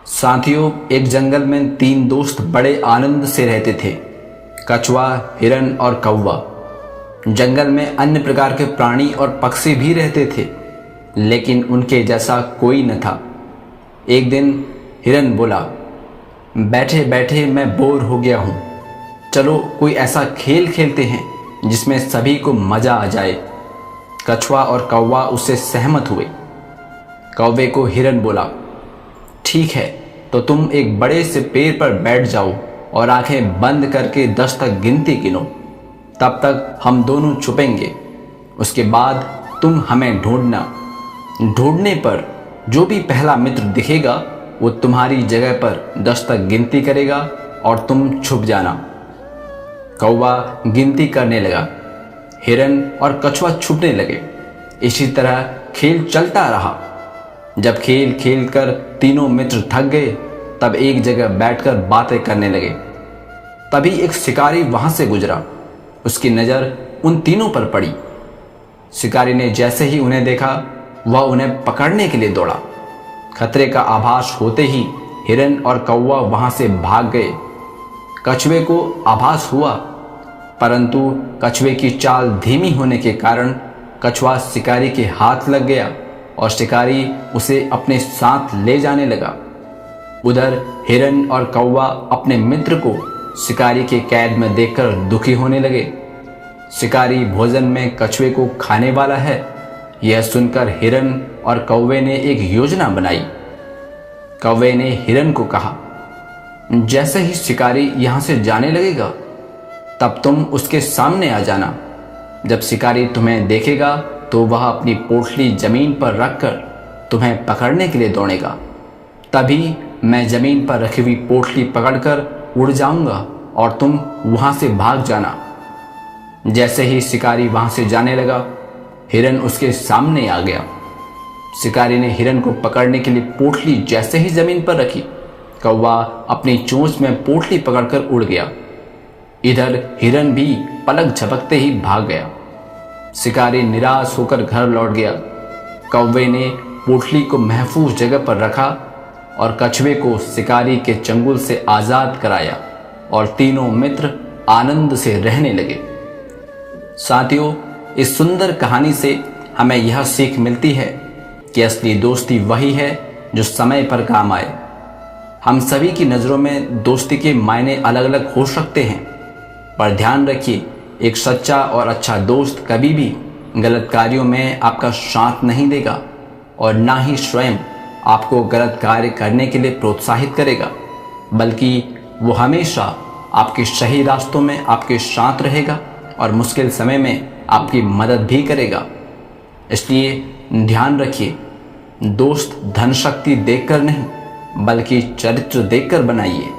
साथियों, एक जंगल में तीन दोस्त बड़े आनंद से रहते थे। कछुआ, हिरन और कौवा। जंगल में अन्य प्रकार के प्राणी और पक्षी भी रहते थे, लेकिन उनके जैसा कोई न था। एक दिन हिरन बोला, बैठे बैठे मैं बोर हो गया हूँ, चलो कोई ऐसा खेल खेलते हैं जिसमें सभी को मजा आ जाए। कछुआ और कौवा उससे सहमत हुए। कौवे को हिरन बोला, ठीक है, तो तुम एक बड़े से पेड़ पर बैठ जाओ और आंखें बंद करके 10 तक गिनती गिनो। तब तक हम दोनों छुपेंगे। उसके बाद तुम हमें ढूंढना। ढूंढने पर जो भी पहला मित्र दिखेगा वो तुम्हारी जगह पर 10 तक गिनती करेगा और तुम छुप जाना। कौवा गिनती करने लगा, हिरन और कछुआ छुपने लगे। इसी तरह खेल चलता रहा। जब खेल खेल कर तीनों मित्र थक गए, तब एक जगह बैठकर बातें करने लगे। तभी एक शिकारी वहां से गुजरा। उसकी नज़र उन तीनों पर पड़ी। शिकारी ने जैसे ही उन्हें देखा, वह उन्हें पकड़ने के लिए दौड़ा। खतरे का आभास होते ही हिरन और कौवा वहां से भाग गए। कछुए को आभास हुआ, परंतु कछुए की चाल धीमी होने के कारण कछुआ शिकारी के हाथ लग गया और शिकारी उसे अपने साथ ले जाने लगा। उधर हिरन और कौवा अपने मित्र को शिकारी के कैद में देखकर दुखी होने लगे। शिकारी भोजन में कछुए को खाने वाला है, यह सुनकर हिरन और कौवे ने एक योजना बनाई। कौवे ने हिरन को कहा, जैसे ही शिकारी यहां से जाने लगेगा, तब तुम उसके सामने आ जाना। जब शिकारी तुम्हें देखेगा तो वह अपनी पोटली जमीन पर रखकर तुम्हें पकड़ने के लिए दौड़ेगा। तभी मैं जमीन पर रखी हुई पोटली पकड़कर उड़ जाऊंगा और तुम वहां से भाग जाना। जैसे ही शिकारी वहां से जाने लगा, हिरन उसके सामने आ गया। शिकारी ने हिरन को पकड़ने के लिए पोटली जैसे ही जमीन पर रखी, कौवा अपनी चोंच में पोटली पकड़कर उड़ गया। इधर हिरन भी पलक झपकते ही भाग गया। शिकारी निराश होकर घर लौट गया। कौवे ने पोटली को महफूज जगह पर रखा और कछुए को शिकारी के चंगुल से आज़ाद कराया और तीनों मित्र आनंद से रहने लगे। साथियों, इस सुंदर कहानी से हमें यह सीख मिलती है कि असली दोस्ती वही है जो समय पर काम आए। हम सभी की नज़रों में दोस्ती के मायने अलग अलग हो सकते हैं, पर ध्यान रखिए, एक सच्चा और अच्छा दोस्त कभी भी गलत कार्यों में आपका साथ नहीं देगा और ना ही स्वयं आपको गलत कार्य करने के लिए प्रोत्साहित करेगा, बल्कि वो हमेशा आपके सही रास्तों में आपके साथ रहेगा और मुश्किल समय में आपकी मदद भी करेगा। इसलिए ध्यान रखिए, दोस्त धन शक्ति देखकर नहीं बल्कि चरित्र देखकर बनाइए।